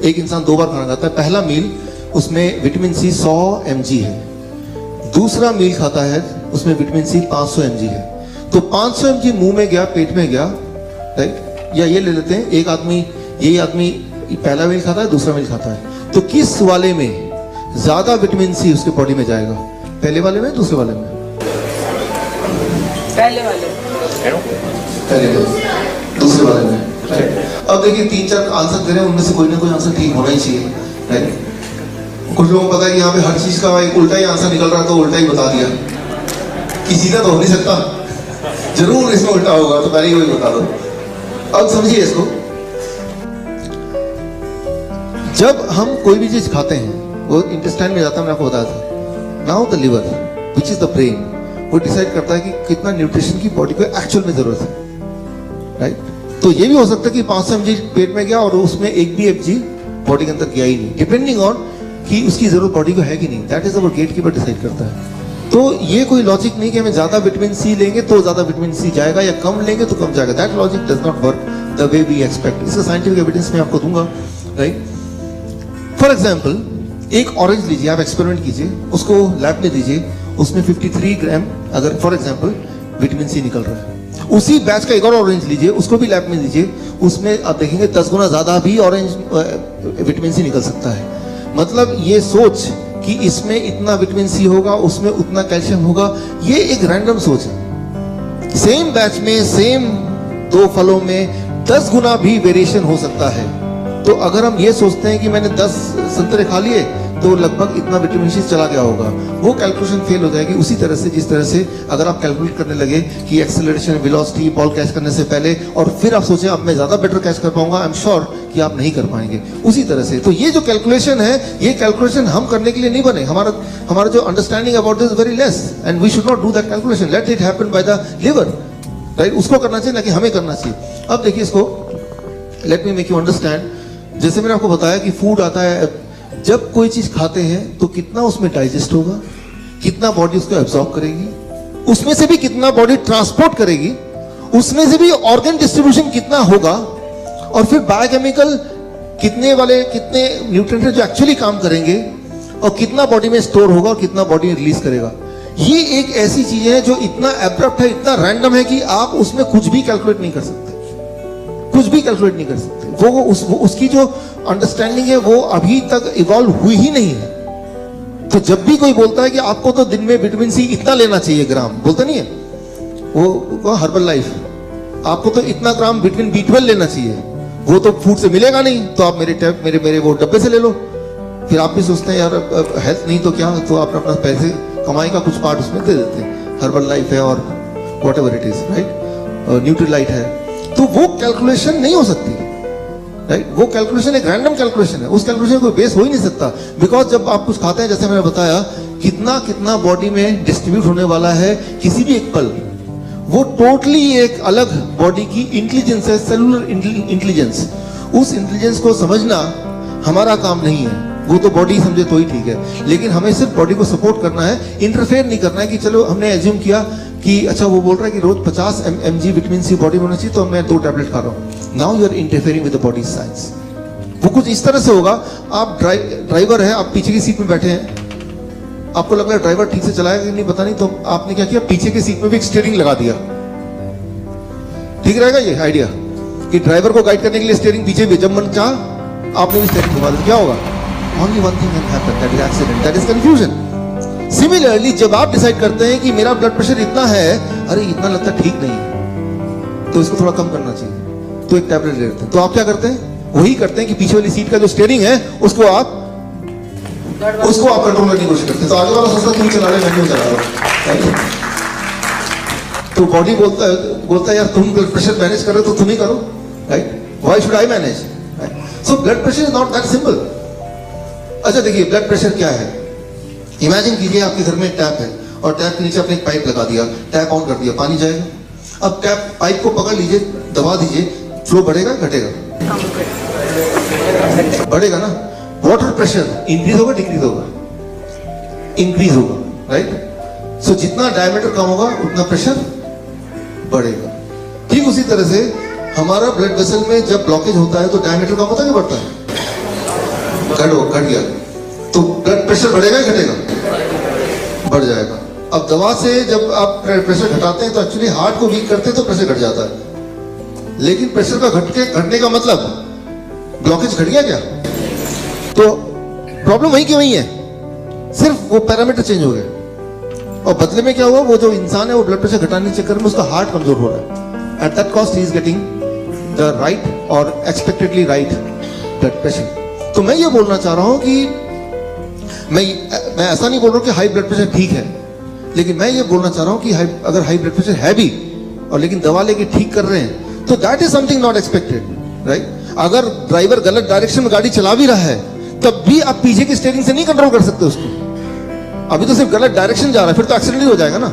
एक इंसान 2 बार खाना खाता है, पहला मील उसमें विटामिन सी 100 mg है, दूसरा मील खाता है उसमें विटामिन सी 500 mg है। तो 500 mg मुंह में गया, पेट में गया, राइट। या ये ले लेते हैं, एक आदमी, यही आदमी पहला मील खाता है, दूसरा मील खाता है, तो किस वाले में ज्यादा विटामिन सी उसके बॉडी में जाएगा, पहले वाले में, दूसरे वाले में? पहले वाले, दूसरे वाले में, राइट। अब देखिए 3-4 आंसर दे रहे हैं, उनमें से कोई ना कोई आंसर ठीक होना ही चाहिए, राइट। कुछ लोगों को पता है कि यहाँ पे हर चीज का एक उल्टा ही आंसर निकल रहा है, तो उल्टा ही बता दिया कि सीधा तो हो नहीं सकता, जरूर इसमें उल्टा होगा, तो पहले ही वही बता दो। अब समझिए इसको, जब हम कोई भी चीज खाते हैं वो इंटेस्टाइन में जाता है, मैंने आपको बताया था। Now the liver which is the brain, वो डिसाइड करता है कि कितना न्यूट्रिशन की बॉडी को एक्चुअल में जरूरत है, राइट। तो ये भी हो सकता है कि 500 mg पेट में गया और उसमें एक भी mg बॉडी के अंदर गया ही नहीं, डिपेंडिंग ऑन कि उसकी जरूरत बॉडी को है कि नहीं। That is our gatekeeper decide करता है। तो ये कोई लॉजिक नहीं कि हमें ज्यादा विटामिन सी लेंगे तो ज्यादा विटामिन सी जाएगा, या कम लेंगे तो कम जाएगा। That logic does not work the way we expect. इसका साइंटिफिक एविडेंस मैं आपको दूंगा, राइट। फॉर एग्जाम्पल, एक ऑरेंज लीजिए, आप एक्सपेरिमेंट कीजिए, उसको लैब में दीजिए, उसमें 53 ग्राम अगर फॉर एग्जाम्पल विटामिन सी निकल रहा है। उसी बैच का एक और ऑरेंज लीजिए, उसको भी लैब में दीजिए, उसमें आप देखेंगे 10 गुना ज्यादा भी ऑरेंज विटामिन सी निकल सकता है। मतलब ये सोच कि इसमें इतना विटामिन सी होगा, उसमें उतना कैल्शियम होगा, ये एक रैंडम सोच है। सेम बैच में, सेम 2 फलों में 10 गुना भी वेरिएशन हो सकता है। तो अगर हम ये सोचते हैं कि मैंने 10 संतरे खा लिए तो लगभग इतना विटामिन सी चला गया होगा, वो कैलकुलेशन फेल हो जाएगी। उसी तरह से, जिस तरह से अगर आप कैलकुलेट करने लगे कि एक्सेलरेशन, वेलोसिटी, बॉल कैच करने से पहले, और फिर आप सोचें अब मैं ज्यादा बेटर कैच कर पाऊंगा, आई एम श्योर कि आप नहीं कर पाएंगे। उसी तरह से तो ये जो कैलकुलेशन है, ये कैलकुलेशन हम करने के लिए नहीं बने। हमारा जो understanding about this very less, and we should not do that calculation, let it happen by the liver, right. उसको करना चाहिए, ना कि हमें करना चाहिए। अब देखिए इसको, let me make you understand. जैसे मैंने आपको बताया कि फूड आता है, जब कोई चीज खाते हैं तो कितना उसमें डाइजेस्ट होगा, कितना बॉडी उसको एब्जॉर्ब करेगी, उसमें से भी कितना बॉडी ट्रांसपोर्ट करेगी, उसमें से भी ऑर्गन डिस्ट्रीब्यूशन कितना होगा, और फिर बायोकेमिकल कितने न्यूट्रिएंट जो एक्चुअली काम करेंगे, और कितना बॉडी में स्टोर होगा और कितना बॉडी रिलीज करेगा। ये एक ऐसी चीज है जो इतना एब्रप्ट है, इतना रैंडम है कि आप उसमें कुछ भी कैलकुलेट नहीं कर सकते, कुछ भी कैलकुलेट नहीं कर सकते। वो उसकी जो अंडरस्टैंडिंग है वो अभी तक इवॉल्व हुई ही नहीं है। तो जब भी कोई बोलता है कि आपको तो दिन में विटामिन सी इतना लेना चाहिए ग्राम, बोलता नहीं है वो हर्बल लाइफ, आपको तो इतना ग्राम विटामिन B12 लेना चाहिए, वो तो फूड से मिलेगा नहीं, तो आप मेरे वो डब्बे से ले लो। फिर आप भी सोचते हैं यार हेल्थ नहीं तो क्या, तो आप अपना पैसे कमाई का कुछ पार्ट उसमें दे देते हैं। हर्बल लाइफ है और what ever it is, right, Nutrilite है। तो वो कैलकुलेशन नहीं हो सकती, राइट। वो कैलकुलेशन एक रैंडम कैलकुलेशन है, उस कैलकुलेशन को बेस हो ही नहीं सकता। बिकॉज जब आप कुछ खाते हैं, जैसे मैंने बताया, कितना बॉडी में डिस्ट्रीब्यूट होने वाला है किसी भी एक पल, वो टोटली एक अलग बॉडी की इंटेलिजेंस है, सेलुलर इंटेलिजेंस। उस इंटेलिजेंस को समझना हमारा काम नहीं है, वो तो बॉडी समझे तो ही ठीक है, लेकिन हमें सिर्फ बॉडी को सपोर्ट करना है, इंटरफेयर नहीं करना है। कि चलो हमने एज्यूम किया कि अच्छा वो बोल रहा है कि रोज 50 mg विटामिन सी बॉडी में होना चाहिए, तो मैं 2 टैबलेट खा रहा हूँ। Now you are interfering with the body science. वो कुछ इस तरह से होगा, आप ड्राइवर है, आप पीछे की सीट में बैठे हैं, आपको लग रहा है ड्राइवर ठीक से चलाएगा कि नहीं पता नहीं, तो आपने क्या किया, पीछे की सीट में भी एक स्टीयरिंग लगा दिया। ठीक रहेगा ये आइडिया कि ड्राइवर को गाइड करने के लिए स्टीयरिंग पीछे भी, जब मन चाह आपने भी स्टीयरिंग घुमा दी, क्या होगा? Only one thing can happen, that is accident, that is confusion. Similarly जब आप डिसाइड करते हैं कि मेरा ब्लड प्रेशर इतना है, अरे इतना लगता ठीक नहीं, तो इसको थोड़ा कम करना चाहिए, तो एक टैबलेट ले लेते हैं। तो आप क्या करते हैं? वही करते हैं कि पीछे वाली सीट का जो स्टीयरिंग है उसको आप कंट्रोल करने की कोशिश करते हैं। तो आगे वाला सोचता है तुम चला रहे, मैं क्यों चला रहा हूं। तो बॉडी बोलता है यार तुम ब्लड प्रेशर मैनेज कर रहे हो तो तुम ही करो, right, why should I manage. So blood pressure is not that simple. अच्छा देखिए, ब्लड प्रेशर क्या है, इमेजिन कीजिए आपके घर में टैप है और टैप के नीचे आपने एक पाइप लगा दिया, टैप ऑन कर दिया, पानी जाएगा। अब टैप पाइप को पकड़ लीजिए, दबा दीजिए, फ्लो बढ़ेगा घटेगा? बढ़ेगा ना। वाटर प्रेशर इंक्रीज होगा डिक्रीज होगा? इंक्रीज होगा, राइट। सो जितना डायमीटर कम होगा उतना प्रेशर बढ़ेगा। ठीक उसी तरह से हमारा ब्लड वेसल में जब ब्लॉकेज होता है तो डायमीटर कम होता है कि बढ़ता है? घट गया, तो ब्लड प्रेशर बढ़ेगा या घटेगा? बढ़ जाएगा। अब दवा से जब आप प्रेशर घटाते हैं तो एक्चुअली हार्ट को वीक करते हैं तो प्रेशर घट जाता है, लेकिन प्रेशर का घटने का मतलब ब्लॉकेज घट गया क्या? तो प्रॉब्लम वही की वही है, सिर्फ वो पैरामीटर चेंज हो गए और बदले में क्या हुआ, वो जो इंसान है वो ब्लड प्रेशर घटाने के चक्कर में उसका हार्ट कमजोर हो रहा है। At that cost he is getting the right और एक्सपेक्टेडली राइट ब्लड प्रेशर। तो मैं ये बोलना चाह रहा हूं कि मैं ऐसा नहीं बोल रहा हूं कि हाई ब्लड प्रेशर ठीक है, लेकिन मैं ये बोलना चाह रहा हूं कि अगर हाई ब्लड प्रेशर है भी और लेकिन दवा लेके ठीक कर रहे हैं तो that is something not expected, right? अगर ड्राइवर गलत डायरेक्शन में गाड़ी चला भी रहा है तब भी आप पीछे की स्टीयरिंग से नहीं कंट्रोल कर सकते उसको। अभी तो सिर्फ गलत डायरेक्शन जा रहा है, फिर तो एक्सीडेंट ही हो जाएगा ना,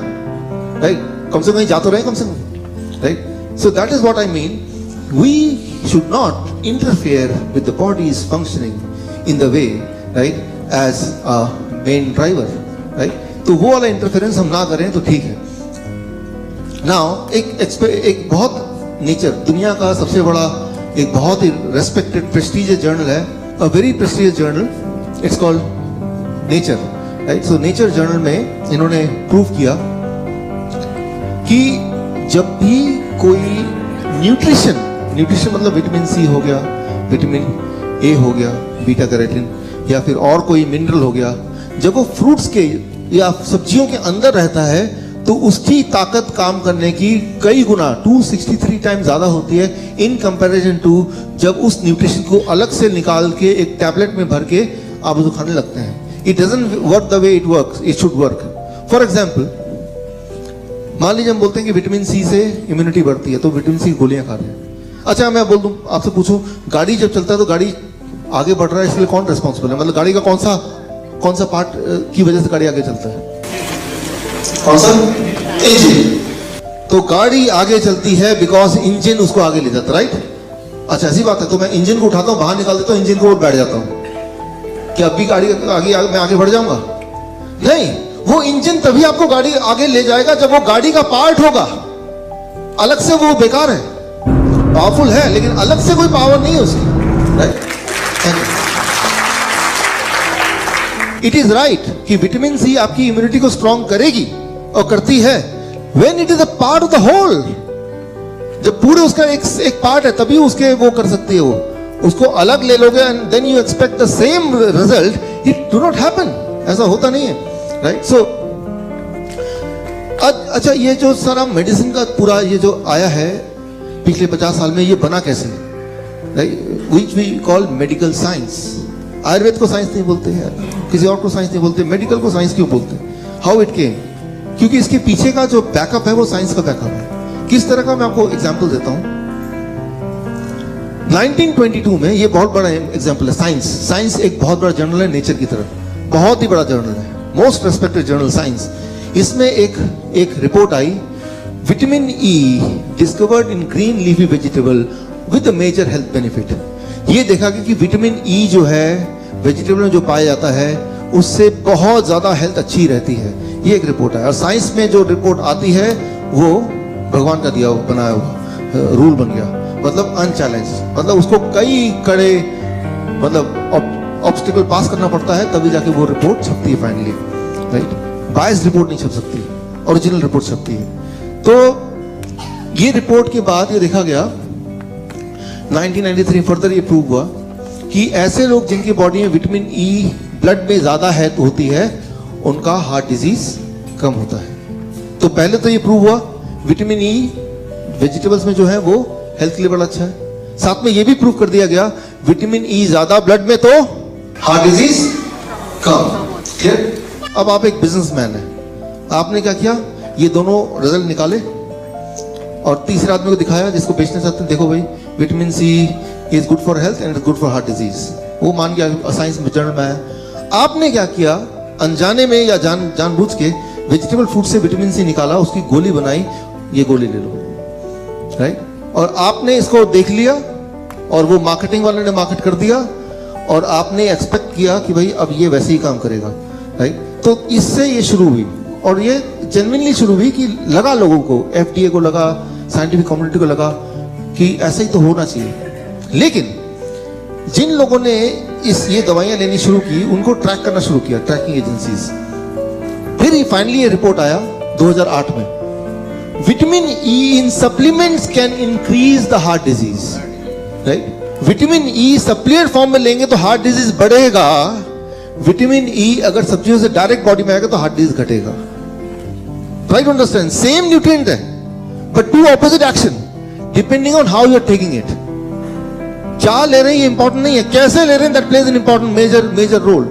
राइट? कम से कम कहीं जा तो रहे कम से कम, right? So that is what I mean, we should not interfere with the body's functioning in the way, right, as a main driver, right? तो वो वाला इंटरफेरेंस हम ना करें तो ठीक है। नाउ एक बहुत नेचर, दुनिया का सबसे बड़ा एक बहुत ही रेस्पेक्टेड प्रेस्टीजियस जर्नल है, a very prestigious journal, it's called nature, right? So nature journal में इन्होंने प्रूव किया कि जब भी कोई न्यूट्रिशन मतलब विटामिन सी हो गया, विटामिन ए हो गया, बीटा कैरोटीन, या फिर और कोई मिनरल हो गया, जब वो फ्रूट्स के या सब्जियों के अंदर रहता है तो उसकी ताकत काम करने की कई गुना 263 टाइम ज्यादा होती है इन कंपैरिजन टू जब उस न्यूट्रिशन को अलग से निकाल के एक टैबलेट में भर के आप उसको खाने लगते हैं। It doesn't work the way it should work. For example, मान लीजिए हम बोलते हैं कि विटामिन सी से इम्यूनिटी बढ़ती है, तो विटामिन सी गोलियां खा रहे हैं। अच्छा, मैं बोल दूं, आपसे पूछूं, गाड़ी जब चलता है तो गाड़ी आगे बढ़ रहा है, इसलिए कौन रिस्पॉन्सिबल है? मतलब गाड़ी का कौन सा पार्ट की वजह से गाड़ी आगे चलता है? कौन सा? इंजन। तो गाड़ी आगे चलती है बिकॉज इंजन उसको आगे ले जाता है, राइट? अच्छा, ऐसी बात है। तो मैं इंजन को उठाता हूं, बाहर निकाल देता हूं, इंजन को बैठ जाता हूं, क्या अभी गाड़ी मैं आगे बढ़ जाऊंगा? नहीं, वो इंजन तभी आपको गाड़ी आगे ले जाएगा जब वो गाड़ी का पार्ट होगा। अलग से वो बेकार है, पावरफुल है लेकिन अलग से कोई पावर नहीं है उसकी, राइट? इट इज राइट कि विटामिन सी आपकी इम्यूनिटी को स्ट्रॉन्ग करेगी और करती है, when it is a part of the whole. जब पूरे उसका एक पार्ट है तभी उसके वो कर सकती है। वो उसको अलग ले लोगे and then you expect the same result, it do not happen, ऐसा होता नहीं है, राइट? सो अच्छा, ये जो सारा मेडिसिन का पूरा ये जो आया है पिछले 50 साल में, ये बना कैसे, right? Which we call medical science. Ayurveda को साइंस नहीं बोलते हैं, किसी और को साइंस नहीं बोलते, मेडिकल को साइंस क्यों बोलते हैं? How it came? क्योंकि इसके पीछे का जो बैकअप है वो साइंस का बैकअप है। किस तरह का, मैं आपको एग्जांपल देता हूं। 1922 में, ये बहुत बड़ा एग्जांपल है। साइंस एक बहुत बड़ा जर्नल है नेचर की तरह, बहुत ही बड़ा जर्नल है, मोस्ट रेस्पेक्टेड जर्नल साइंस। इसमें एक रिपोर्ट आई, vitamin E discovered in green leafy vegetable with major health benefit. ये देखा कि विटामिन ई जो है वेजिटेबल में जो पाया जाता है उससे बहुत ज्यादा हेल्थ अच्छी रहती है। ये एक रिपोर्ट है, और साइंस में जो रिपोर्ट आती है वो भगवान का दिया बनाया हुआ रूल बन गया, मतलब अनचैलेंज, मतलब उसको कई कड़े मतलब ऑब्स्टिकल पास करना पड़ता है तभी जाके वो रिपोर्ट छपती है फाइनली, राइट? बायस रिपोर्ट नहीं छप सकती, ओरिजिनल रिपोर्ट छपती है। तो ये रिपोर्ट के बाद ये देखा गया 1993 फर्दर ये प्रूव हुआ कि ऐसे लोग जिनकी बॉडी में विटामिन ई ब्लड में ज्यादा है तो होती है, उनका हार्ट डिजीज कम होता है। तो पहले तो ये प्रूव हुआ विटामिन ई वेजिटेबल्स में जो है वो हेल्थ के लिए बड़ा अच्छा है। साथ में ये भी प्रूव कर दिया गया विटामिन ई ज्यादा ब्लड में तो हार्ट डिजीज कम। क्लियर? अब आप एक बिजनेसमैन है, आपने क्या किया, ये दोनों रिजल्ट निकाले और तीसरे आदमी को दिखाया जिसको बेचना चाहते हैं, देखो भाई vitamin C is good for health and is good for heart disease. वो मान गया, साइंस जर्नल में आया। आपने क्या किया, अनजाने में या जानबूझ के वेजिटेबल फूड से विटामिन सी निकाला, उसकी गोली बनाई, ये गोली ले लो, राइट? और आपने इसको देख लिया और वो मार्केटिंग वाले ने मार्केट कर दिया और आपने एक्सपेक्ट किया कि भाई अब ये वैसे ही काम करेगा, राइट? तो इससे ये शुरू हुई और ये जेन्युइनली शुरू हुई कि लगा लोगों को, FDA को लगा, साइंटिफिक कम्युनिटी को लगा कि ऐसा ही तो होना चाहिए। लेकिन जिन लोगों ने ये दवाइयां लेनी शुरू की, उनको ट्रैक करना शुरू किया, ट्रैकिंग एजेंसीज। फिर फाइनली ये रिपोर्ट आया 2008 में, vitamin E in supplements can increase the heart disease, right. Vitamin E supplement form में लेंगे तो हार्ट डिजीज बढ़ेगा, विटामिन ई अगर सब्जियों से डायरेक्ट बॉडी में आएगा तो हार्ट डिजीज घटेगा। Try to understand, same nutrient है but two opposite action depending on how you are taking it. क्या ले रहे हैं ये इंपॉर्टेंट नहीं है, कैसे ले रहे हैं that plays an important major role.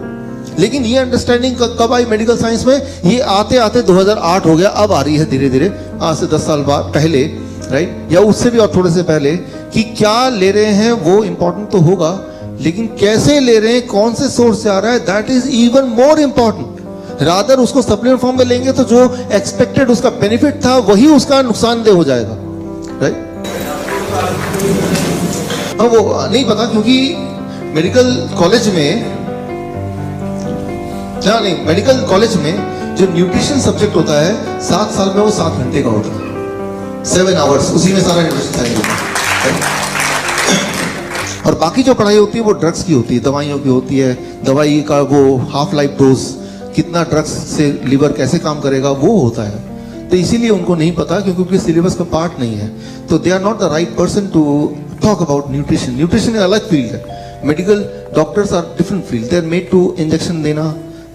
लेकिन ये अंडरस्टैंडिंग कब आई मेडिकल साइंस में, ये आते आते 2008 हो गया, अब आ रही है धीरे धीरे, आज से 10 साल बाद पहले, राइट, या उससे भी और थोड़े से पहले, कि क्या ले रहे हैं वो इंपॉर्टेंट तो होगा, लेकिन कैसे ले रहे हैं, कौन से सोर्स से आ रहा है, that is even more important. Rather उसको सप्लीमेंट फॉर्म में लेंगे तो जो एक्सपेक्टेड उसका बेनिफिट था वही उसका नुकसानदेह हो जाएगा, राइट। अब वो नहीं पता, क्योंकि मेडिकल कॉलेज में मेडिकल कॉलेज में जो न्यूट्रिशन सब्जेक्ट होता है 7 साल में वो 7 घंटे का होता है, 7 आवर्स, उसी में सारा न्यूट्रिशन साइंस होता है। और बाकी जो पढ़ाई होती है वो ड्रग्स की होती है, दवाइयों की होती है, दवाई का वो हाफ लाइफ डोज, कितना ड्रग्स से लिवर कैसे काम करेगा वो होता है। तो इसीलिए उनको नहीं पता, क्योंकि उनके सिलेबस का पार्ट नहीं है, तो they are not the right person to talk about nutrition. Nutrition एक अलग फील्ड है, medical doctors are different field, they are made to injection देना,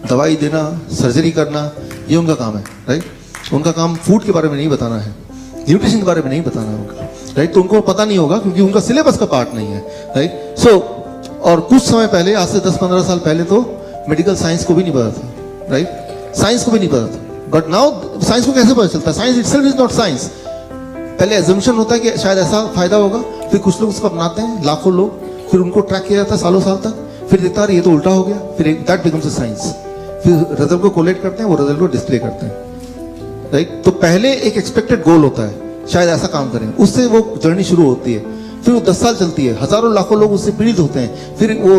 दवाई देना, सर्जरी करना, ये उनका काम है, राइट। उनका काम फूड के बारे में नहीं बताना है, न्यूट्रिशन के बारे में नहीं बताना है उनका, राइट। तो उनको पता नहीं होगा क्योंकि उनका सिलेबस का पार्ट नहीं है, राइट। सो और कुछ समय पहले, आज से 10-15 साल पहले तो मेडिकल साइंस को भी नहीं पता था, राइट, साइंस को भी नहीं पता था। बट नाउ साइंस को कैसे पता चलता है, science itself is not science. पहले एजम्पशन होता है कि शायद ऐसा फायदा होगा, फिर कुछ लोग उसको अपनाते हैं, लाखों लोग, फिर उनको ट्रैक किया जाता है सालों साल तक, फिर देखता है ये तो उल्टा हो गया, फिर दैट बिकम्स अ साइंस, फिर रिजल्ट को कोलेक्ट करते हैं, वो रिजल्ट को डिस्प्ले करते हैं, राइट। तो पहले एक एक्सपेक्टेड गोल होता है, शायद ऐसा काम करें, उससे वो जर्नी शुरू होती है, फिर वो 10 साल चलती है, हजारों लाखों लोग उससे पीड़ित होते हैं, फिर वो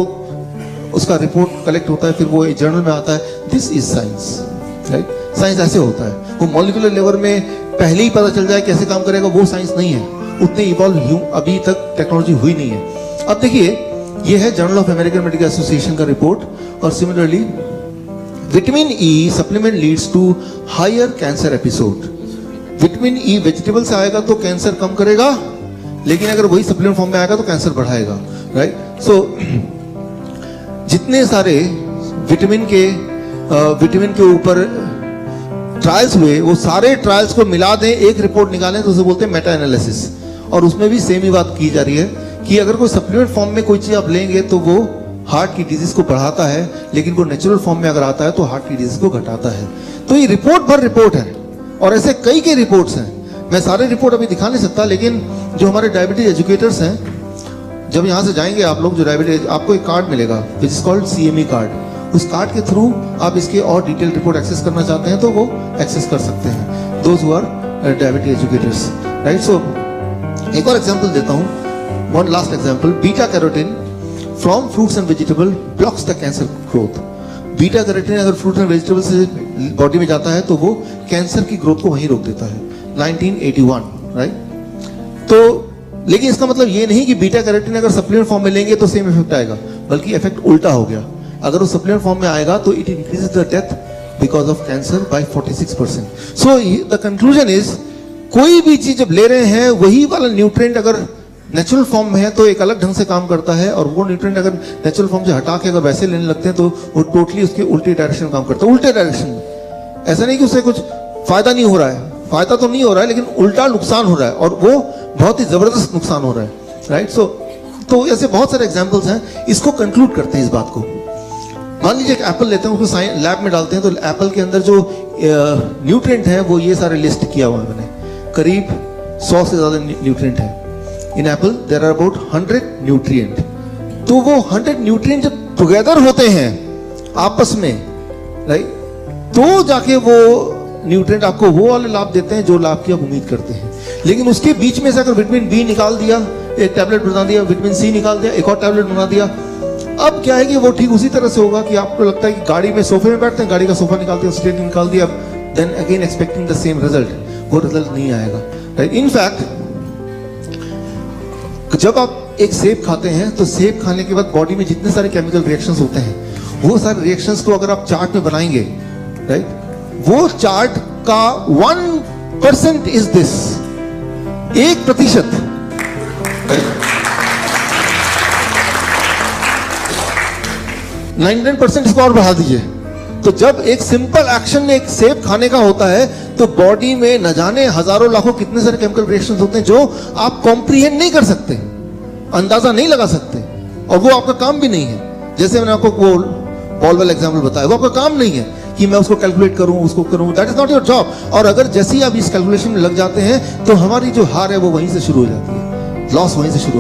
उसका रिपोर्ट कलेक्ट होता है, फिर वो एक जर्नल में आता है, this is science, right. Science ऐसे होता है, वो मॉलिक्यूलर लेवल में पहले ही पता चल जाए कैसे काम करेगा, वो साइंस नहीं है, उतने इवॉल्व अभी तक टेक्नोलॉजी हुई नहीं है। अब देखिए, ये है journal of American medical association का रिपोर्ट, और similarly vitamin E supplement leads to higher cancer episode. Vitamin E vegetable से आएगा तो कैंसर कम करेगा, लेकिन अगर वही सप्लीमेंट फॉर्म में आएगा तो कैंसर बढ़ाएगा, राइट। सो जितने सारे विटामिन के ऊपर ट्रायल्स हुए, वो सारे ट्रायल्स को मिला दें, एक रिपोर्ट निकालें, तो उसे बोलते हैं मेटा एनालिसिस। और उसमें भी सेम ही बात की जा रही है कि अगर कोई सप्लीमेंट फॉर्म में कोई चीज आप लेंगे तो वो हार्ट की डिजीज को बढ़ाता है, लेकिन वो नेचुरल फॉर्म में अगर आता है तो हार्ट की डिजीज को घटाता है। तो ये रिपोर्ट भर रिपोर्ट है, और ऐसे कई के रिपोर्ट्स हैं। मैं सारे रिपोर्ट अभी दिखा नहीं सकता, लेकिन जो हमारे डायबिटीज एजुकेटर्स हैं, जब यहाँ से जाएंगे आप लोग, जो डायबिटीज, आपको एक कार्ड मिलेगा which is called CME card. उस कार्ड के थ्रू आप इसके और डिटेल रिपोर्ट एक्सेस करना चाहते हैं तो वो एक्सेस कर सकते हैं, those who are diabetes educators, right. So एक और एग्जांपल देता हूँ, one last example, beta carotene from fruits and vegetable blocks the cancer growth. Beta carotene अगर फ्रूट एंड वेजिटेबल से बॉडी में जाता है तो वो कैंसर की ग्रोथ को वहीं रोक देता है, 1981, राइट। तो लेकिन इसका मतलब ये नहीं कि बीटा कैरोटीन अगर सप्लीमेंट फॉर्म में लेंगे तो सेम इफेक्ट आएगा, बल्कि इफेक्ट उल्टा हो गया। अगर वो सप्लीमेंट फॉर्म में आएगा तो it increases the death because of cancer by 46%। So the conclusion is, कोई भी चीज जब ले रहे हैं, वही वाला न्यूट्रिएंट अगर नेचुरल फॉर्म में है तो एक अलग ढंग से काम करता है, और वो न्यूट्रिएंट अगर नेचुरल फॉर्म से हटा के अगर वैसे लेने लगते हैं तो वो टोटली उसके उल्टे डायरेक्शन में काम करता है, उल्टे डायरेक्शन में। ऐसा नहीं कि उससे कुछ फायदा नहीं हो रहा है, फायदा तो नहीं हो रहा है, लेकिन उल्टा नुकसान हो रहा है, और वो बहुत ही जबरदस्त नुकसान हो रहा है, राइट। सो तो ऐसे बहुत सारे एग्जाम्पल्स हैं। इसको कंक्लूड करते हैं इस बात को। मान लीजिए एक एप्पल लेते हैं, उसको लैब में डालते हैं, तो एप्पल के अंदर जो न्यूट्रिएंट है वो ये सारे लिस्ट किया हुआ है मैंने, करीब 100 से ज्यादा न्यूट्रिएंट है। In apple there are about 100 nutrient. तो वो 100 न्यूट्रिएंट जब टुगेदर होते हैं आपस में, राइट, तो जाके वो न्यूट्रिएंट आपको वो वाले लाभ देते हैं जो लाभ की आप उम्मीद करते हैं। लेकिन उसके बीच में से अगर विटामिन बी निकाल दिया, एक टैबलेट बना दिया, विटामिन सी निकाल दिया, एक और टैबलेट बना दिया, अब क्या है कि वो ठीक उसी तरह से होगा कि आपको लगता है कि गाड़ी में सोफे में बैठते हैं, गाड़ी का सोफा निकाल दिया, स्टेयरिंग निकाल दिया, then again expecting the same result, वो रिजल्ट नहीं आएगा, राइट। इनफैक्ट जब आप एक सेब खाते हैं तो सेब खाने के बाद बॉडी में जितने सारे केमिकल रिएक्शंस होते हैं, वो सारे रिएक्शंस को अगर आप चार्ट में बनाएंगे, राइट, वो चार्ट का 1% इज दिस, 1%। 99% इसको और बढ़ा दीजिए। तो जब एक सिंपल एक्शन एक सेब खाने का होता है तो बॉडी में न जाने हजारों लाखों कितने सारे केमिकल रिएक्शंस होते हैं जो आप कॉम्प्रिहेंड नहीं कर सकते, अंदाजा नहीं लगा सकते, और वो आपका काम भी नहीं है। जैसे मैंने आपको वो बॉल वाला एग्जांपल बताया, वो आपका काम नहीं है कि मैं उसको कैलकुलेट करूं, उसको करूं, that is not your job. और अगर जैसे ही आप इस कैलकुलेशन में लग जाते हैं तो हमारी जो हार है वो वहीं से शुरू हो जाती है, लॉस वहीं से शुरू हो